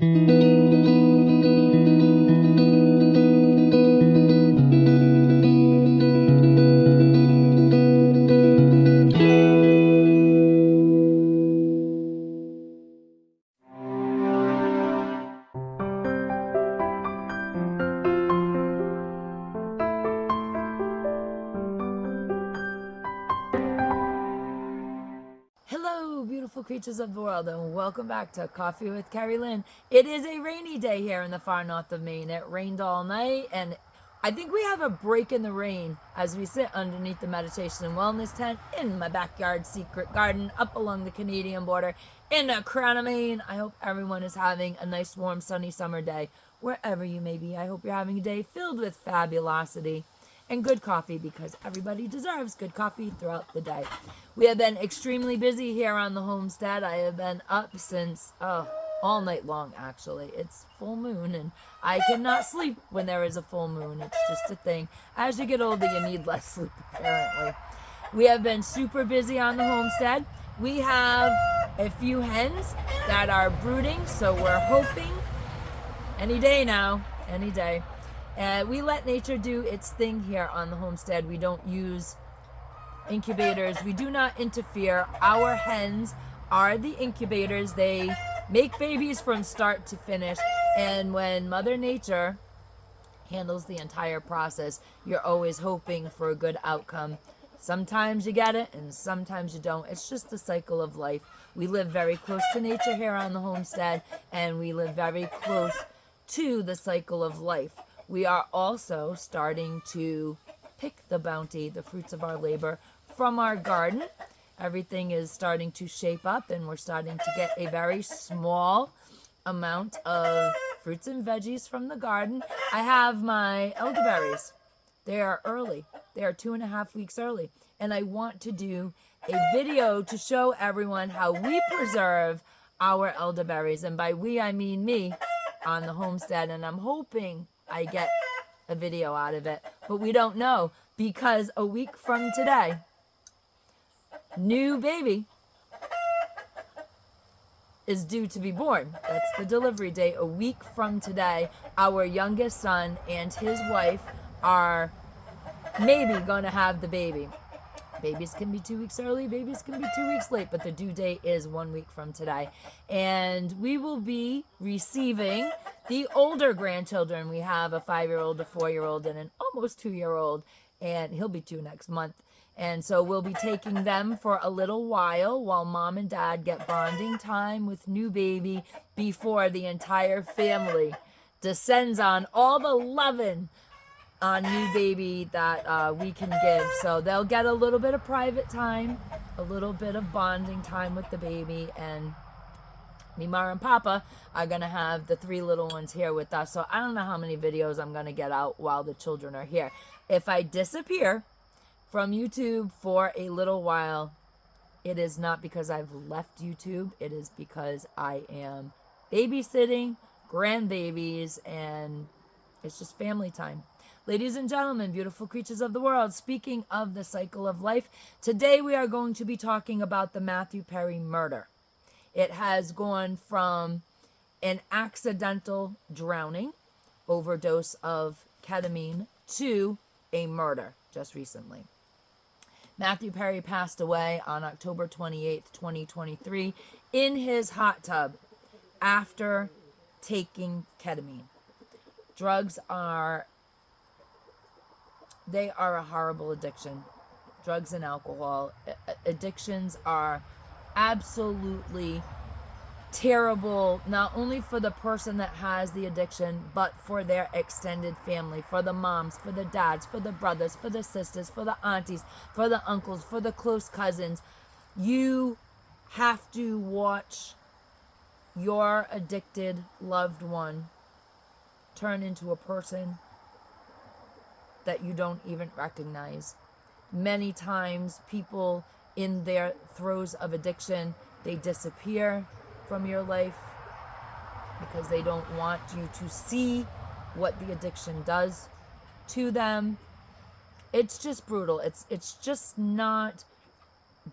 Hello, beautiful creatures of the world, and welcome back to Coffee with Kerri-Lynn. It is a rainy day here in the far north of Maine. It rained all night, and I think we have a break in the rain as we sit underneath the meditation and wellness tent in my backyard secret garden up along the Canadian border in the crown of Maine. I hope everyone is having a nice, warm, sunny summer day wherever you may be. I hope you're having a day filled with fabulosity and good coffee, because everybody deserves good coffee throughout the day. We have been extremely busy here on the homestead. I have been up since all night long, actually. It's full moon, and I cannot sleep when there is a full moon. It's just a thing. As you get older, you need less sleep, apparently. We have been super busy on the homestead. We have a few hens that are brooding, so we're hoping any day now, any day. We let nature do its thing here on the homestead. We don't use incubators. We do not interfere. Our hens are the incubators. They make babies from start to finish. And when Mother Nature handles the entire process, you're always hoping for a good outcome. Sometimes you get it, and sometimes you don't. It's just the cycle of life. We live very close to nature here on the homestead, and we live very close to the cycle of life. We are also starting to pick the bounty, the fruits of our labor, from our garden. Everything is starting to shape up, and we're starting to get a very small amount of fruits and veggies from the garden. I have my elderberries. They are early. They are 2.5 weeks early. And I want to do a video to show everyone how we preserve our elderberries. And by we, I mean me on the homestead. And I'm hoping I get a video out of it, but we don't know, because a week from today, new baby is due to be born. That's the delivery date. A week from today, our youngest son and his wife are maybe going to have the baby. Babies can be 2 weeks early, babies can be 2 weeks late, but the due date is 1 week from today. And we will be receiving the older grandchildren. We have a 5-year-old, a 4-year-old, and an almost 2-year-old, and he'll be 2 next month. And so we'll be taking them for a little while mom and dad get bonding time with new baby before the entire family descends on all the loving on new baby that we can give. So they'll get a little bit of private time, a little bit of bonding time with the baby, and Mima and Papa are going to have the 3 little ones here with us. So I don't know how many videos I'm going to get out while the children are here. If I disappear from YouTube for a little while, it is not because I've left YouTube. It is because I am babysitting grandbabies, and it's just family time. Ladies and gentlemen, beautiful creatures of the world, speaking of the cycle of life, today we are going to be talking about the Matthew Perry murder. It has gone from an accidental drowning, overdose of ketamine, to a murder just recently. Matthew Perry passed away on October 28th, 2023, in his hot tub after taking ketamine. Drugs are a horrible addiction. Drugs and alcohol. Addictions are absolutely terrible, not only for the person that has the addiction, but for their extended family, for the moms, for the dads, for the brothers, for the sisters, for the aunties, for the uncles, for the close cousins. You have to watch your addicted loved one turn into a person that you don't even recognize. Many times people in their throes of addiction, they disappear from your life because they don't want you to see what the addiction does to them. It's just brutal. It's just not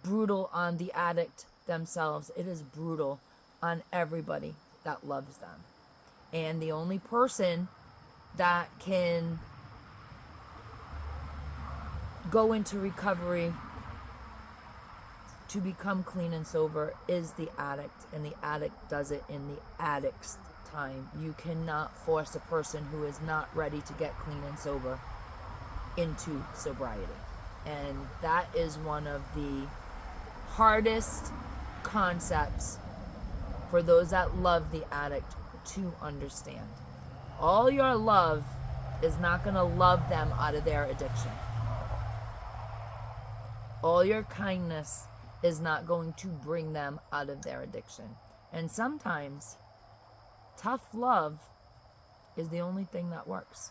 brutal on the addict themselves. It is brutal on everybody that loves them. And the only person that can go into recovery to become clean and sober is the addict, and the addict does it in the addict's time. You cannot force a person who is not ready to get clean and sober into sobriety. And that is one of the hardest concepts for those that love the addict to understand. All your love is not going to love them out of their addiction. All your kindness is not going to bring them out of their addiction. And sometimes tough love is the only thing that works.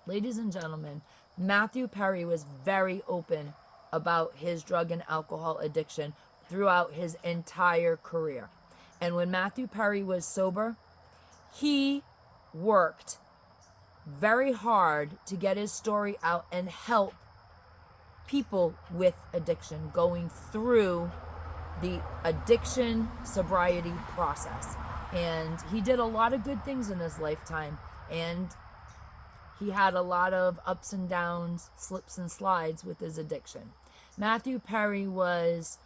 Ladies and gentlemen, Matthew Perry was very open about his drug and alcohol addiction throughout his entire career. And when Matthew Perry was sober, he worked very hard to get his story out and help people with addiction going through the addiction sobriety process. And he did a lot of good things in his lifetime, and he had a lot of ups and downs, slips and slides with his addiction. Matthew Perry was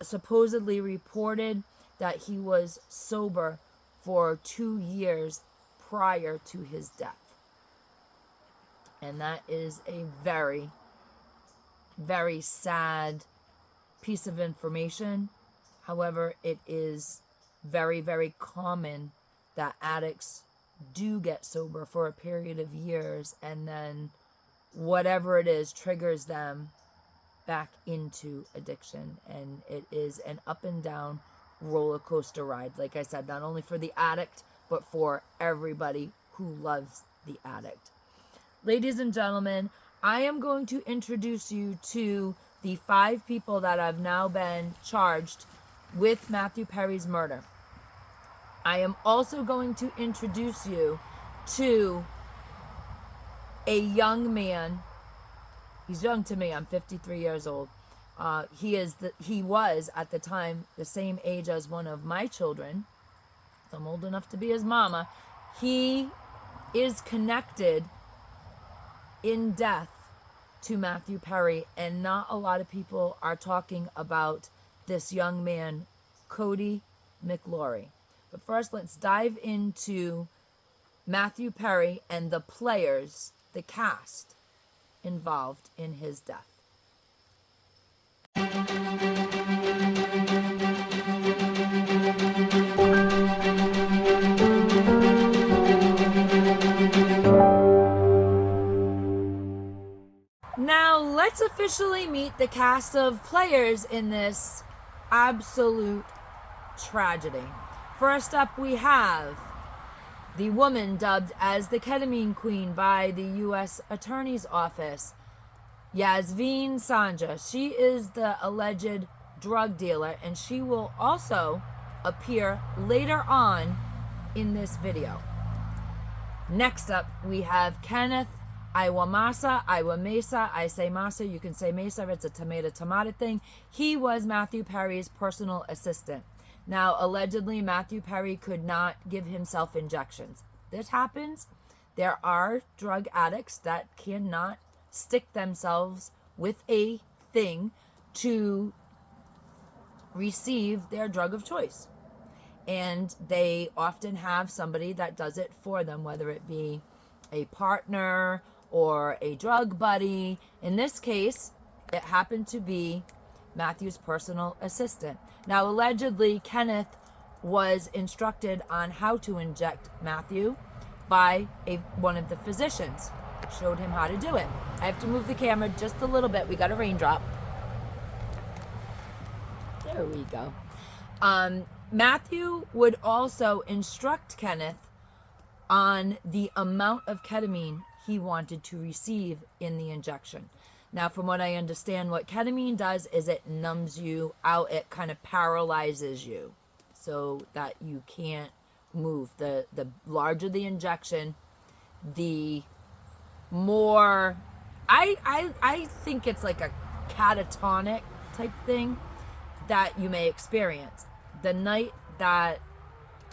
supposedly reported that he was sober for 2 years prior to his death. And that is a very, very sad piece of information. However, it is very, very common that addicts do get sober for a period of years, and then whatever it is triggers them back into addiction. And it is an up and down roller coaster ride, like I said, not only for the addict but for everybody who loves the addict. Ladies and gentlemen, I am going to introduce you to the 5 people that have now been charged with Matthew Perry's murder. I am also going to introduce you to a young man. He's young to me. I'm 53 years old. He was at the time the same age as one of my children. So I'm old enough to be his mama. He is connected in death to Matthew Perry, and not a lot of people are talking about this young man, Cody McLaury. But first, let's dive into Matthew Perry and the players, the cast involved in his death. Now, let's officially meet the cast of players in this absolute tragedy. First up, we have the woman dubbed as the Ketamine Queen by the U.S. Attorney's Office, Yasveen Sanja. She is the alleged drug dealer, and she will also appear later on in this video. Next up, we have Kenneth Iwamasa, I say Masa, you can say Mesa, it's a tomato thing. He was Matthew Perry's personal assistant. Now, allegedly, Matthew Perry could not give himself injections. This happens. There are drug addicts that cannot stick themselves with a thing to receive their drug of choice. And they often have somebody that does it for them, whether it be a partner or a drug buddy. In this case, it happened to be Matthew's personal assistant. Now, allegedly, Kenneth was instructed on how to inject Matthew by one of the physicians. Showed him how to do it. I have to move the camera just a little bit. We got a raindrop. There we go. Matthew would also instruct Kenneth on the amount of ketamine he wanted to receive in the injection. Now, from what I understand, what ketamine does is it numbs you out. It kind of paralyzes you so that you can't move. The larger the injection, the more... I think it's like a catatonic type thing that you may experience. The night that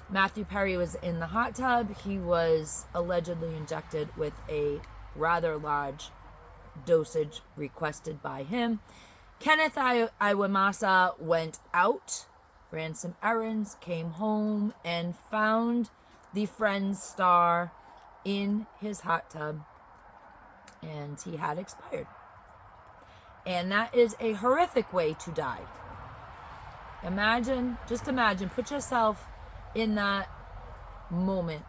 Matthew Perry was in the hot tub. He was allegedly injected with a rather large dosage requested by him. Kenneth Iwamasa went out, ran some errands, came home, and found the Friends star in his hot tub, and he had expired. And that is a horrific way to die. Just imagine, put yourself in that moment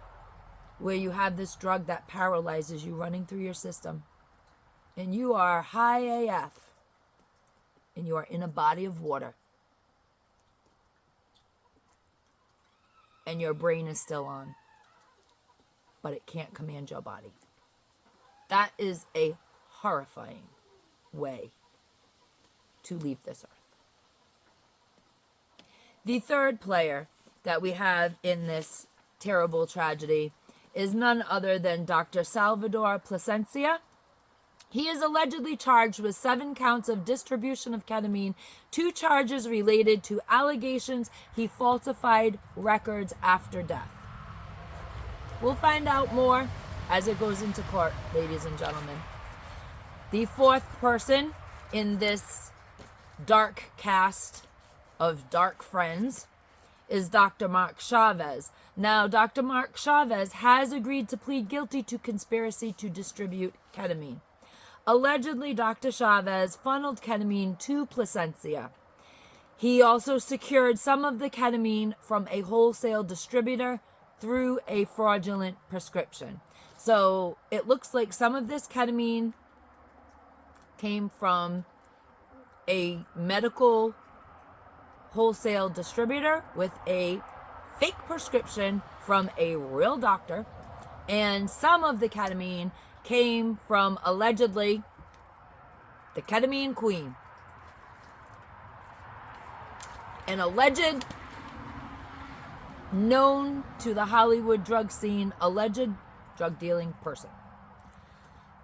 where you have this drug that paralyzes you running through your system, and you are high AF, and you are in a body of water, and your brain is still on, but it can't command your body. That is a horrifying way to leave this earth. The third player that we have in this terrible tragedy is none other than Dr. Salvador Plasencia. He is allegedly charged with 7 counts of distribution of ketamine, 2 charges related to allegations he falsified records after death. We'll find out more as it goes into court, ladies and gentlemen. The fourth person in this dark cast of dark friends is Dr. Mark Chavez. Now, Dr. Mark Chavez has agreed to plead guilty to conspiracy to distribute ketamine. Allegedly, Dr. Chavez funneled ketamine to Plasencia. He also secured some of the ketamine from a wholesale distributor through a fraudulent prescription. So it looks like some of this ketamine came from a medical wholesale distributor with a fake prescription from a real doctor, and some of the ketamine came from allegedly the ketamine queen, an alleged, known to the Hollywood drug scene, alleged drug dealing person.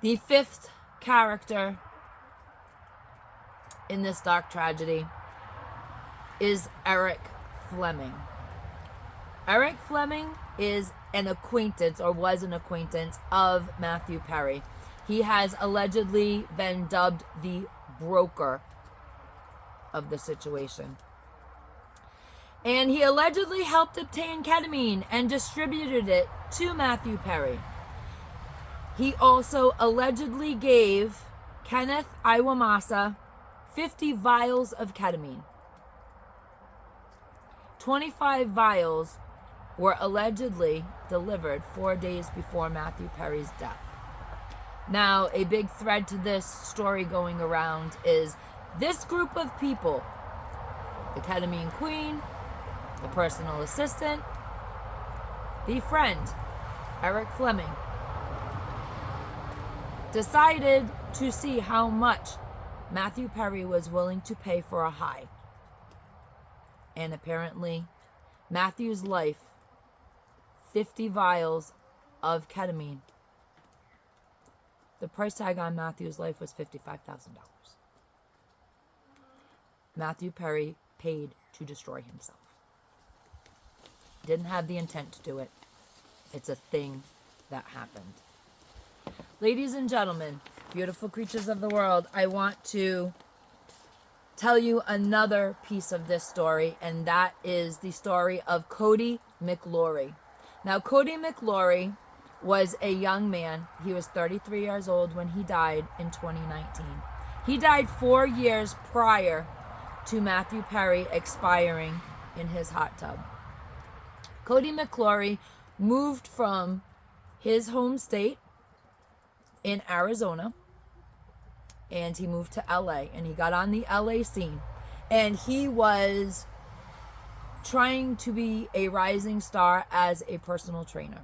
The fifth character in this dark tragedy is Eric Fleming. Eric Fleming is an acquaintance, or was an acquaintance, of Matthew Perry. He has allegedly been dubbed the broker of the situation. And he allegedly helped obtain ketamine and distributed it to Matthew Perry. He also allegedly gave Kenneth Iwamasa 50 vials of ketamine. 25 vials were allegedly delivered 4 days before Matthew Perry's death. Now, a big thread to this story going around is this group of people, the ketamine queen, the personal assistant, the friend, Eric Fleming, decided to see how much Matthew Perry was willing to pay for a high. And apparently, Matthew's life, 50 vials of ketamine. The price tag on Matthew's life was $55,000. Matthew Perry paid to destroy himself. Didn't have the intent to do it. It's a thing that happened. Ladies and gentlemen, beautiful creatures of the world, I want to tell you another piece of this story, and that is the story of Cody McLaury. Now, Cody McLaury was a young man. He was 33 years old when he died in 2019. He died 4 years prior to Matthew Perry expiring in his hot tub. Cody McLaury moved from his home state in Arizona, and he moved to LA, and he got on the LA scene, and he was trying to be a rising star as a personal trainer.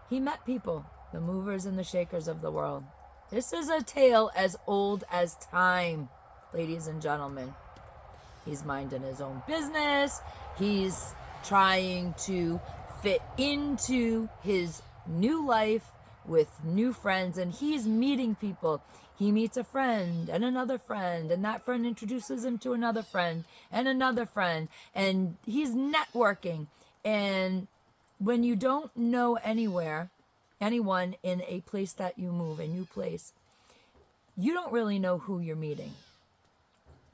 He met people, the movers and the shakers of the world. This is a tale as old as time, ladies and gentlemen. He's minding his own business. He's trying to fit into his new life with new friends, and he's meeting people. He meets a friend and another friend, and that friend introduces him to another friend and another friend, and he's networking, and when you don't know anyone in a place that you move, a new place, you don't really know who you're meeting.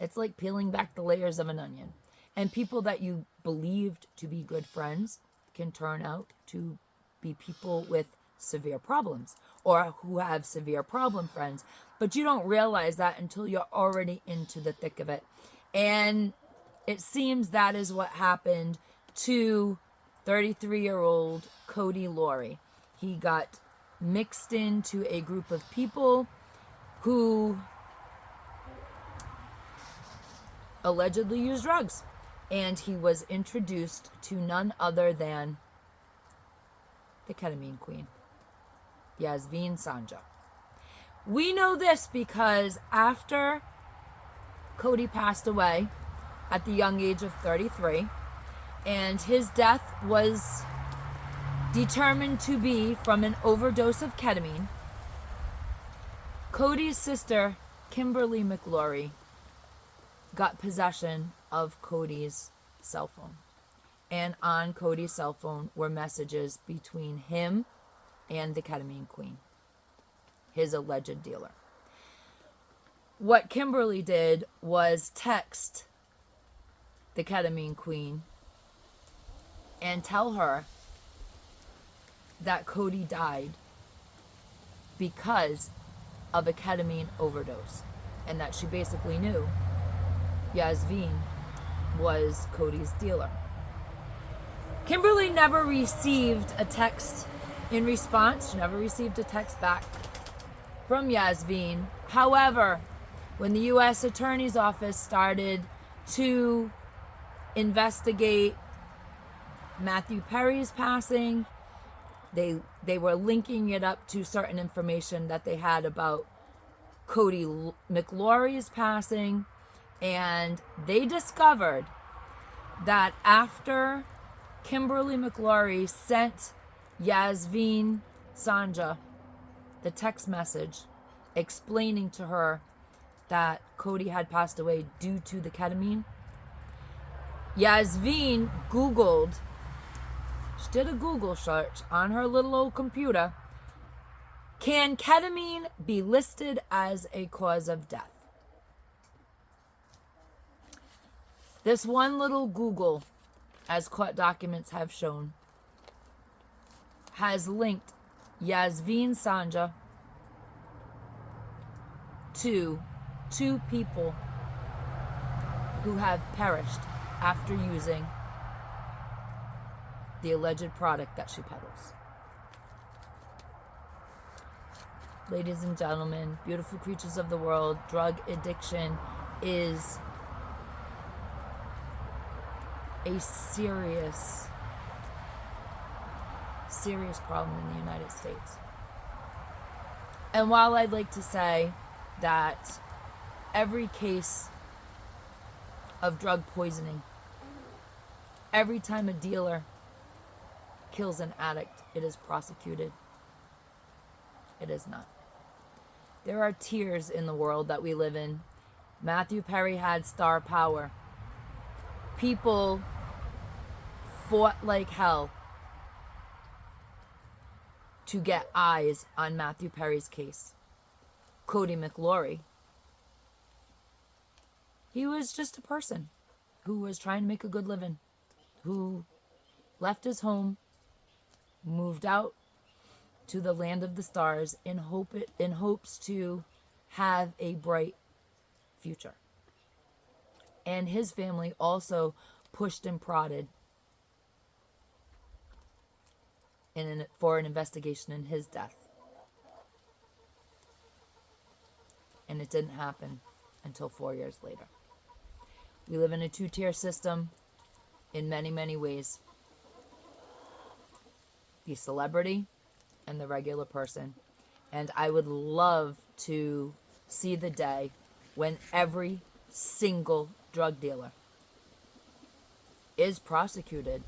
It's like peeling back the layers of an onion. And people that you believed to be good friends can turn out to be people with severe problems, or who have severe problem friends. But you don't realize that until you're already into the thick of it. And it seems that is what happened to 33-year-old Cody McLaury. He got mixed into a group of people who allegedly used drugs. And he was introduced to none other than the ketamine queen, Yasmin Sanja. We know this because after Cody passed away at the young age of 33, and his death was determined to be from an overdose of ketamine, Cody's sister, Kimberly McLaury, got possession of Cody's cell phone. And on Cody's cell phone were messages between him and the ketamine queen, his alleged dealer. What Kimberly did was text the ketamine queen and tell her that Cody died because of a ketamine overdose, and that she basically knew Yasmin was Cody's dealer. Kimberly never received a text in response. She never received a text back from Yasmin. However, when the U.S. Attorney's Office started to investigate Matthew Perry's passing, they were linking it up to certain information that they had about Cody McLaury's passing, and they discovered that after Kimberly McLaury sent Yasmin Sanja the text message explaining to her that Cody had passed away due to the ketamine, Yasmin Googled, she did a Google search on her little old computer, can ketamine be listed as a cause of death? This one little Google, as court documents have shown, has linked Yasmin Sanja to 2 people who have perished after using the alleged product that she peddles. Ladies and gentlemen, beautiful creatures of the world, drug addiction is a serious problem in the United States. And while I'd like to say that every case of drug poisoning, every time a dealer kills an addict, it is prosecuted. It is not. There are tiers in the world that we live in. Matthew Perry had star power. People fought like hell to get eyes on Matthew Perry's case. Cody McLaury, he was just a person who was trying to make a good living, who left his home, moved out to the land of the stars in hopes to have a bright future. And his family also pushed and prodded for an investigation in his death. And it didn't happen until 4 years later. We live in a 2-tier system in many, many ways. The celebrity and the regular person. And I would love to see the day when every single drug dealer is prosecuted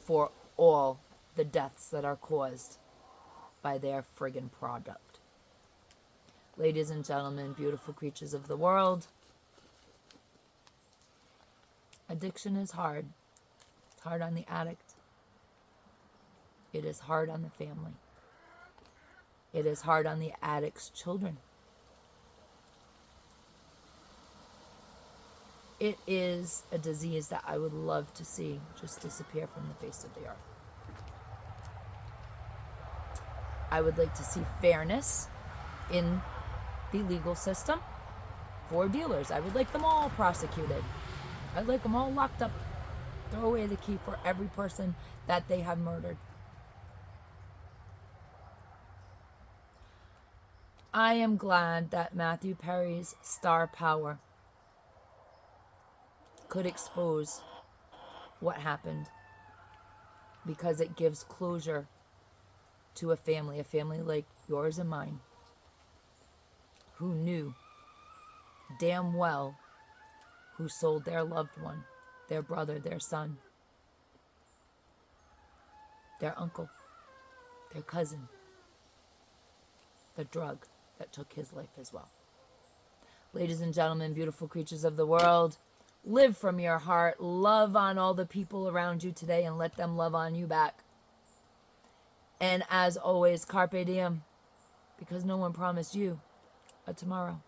for all the deaths that are caused by their friggin' product. Ladies and gentlemen, beautiful creatures of the world, addiction is hard. It's hard on the addict. It is hard on the family. It is hard on the addict's children. It is a disease that I would love to see just disappear from the face of the earth. I would like to see fairness in the legal system for dealers. I would like them all prosecuted. I'd like them all locked up. Throw away the key for every person that they have murdered. I am glad that Matthew Perry's star power could expose what happened, because it gives closure to a family like yours and mine, who knew damn well who sold their loved one, their brother, their son, their uncle, their cousin, the drug that took his life as well. Ladies and gentlemen, beautiful creatures of the world, live from your heart. Love on all the people around you today and let them love on you back. And as always, Carpe Diem, because no one promised you a tomorrow.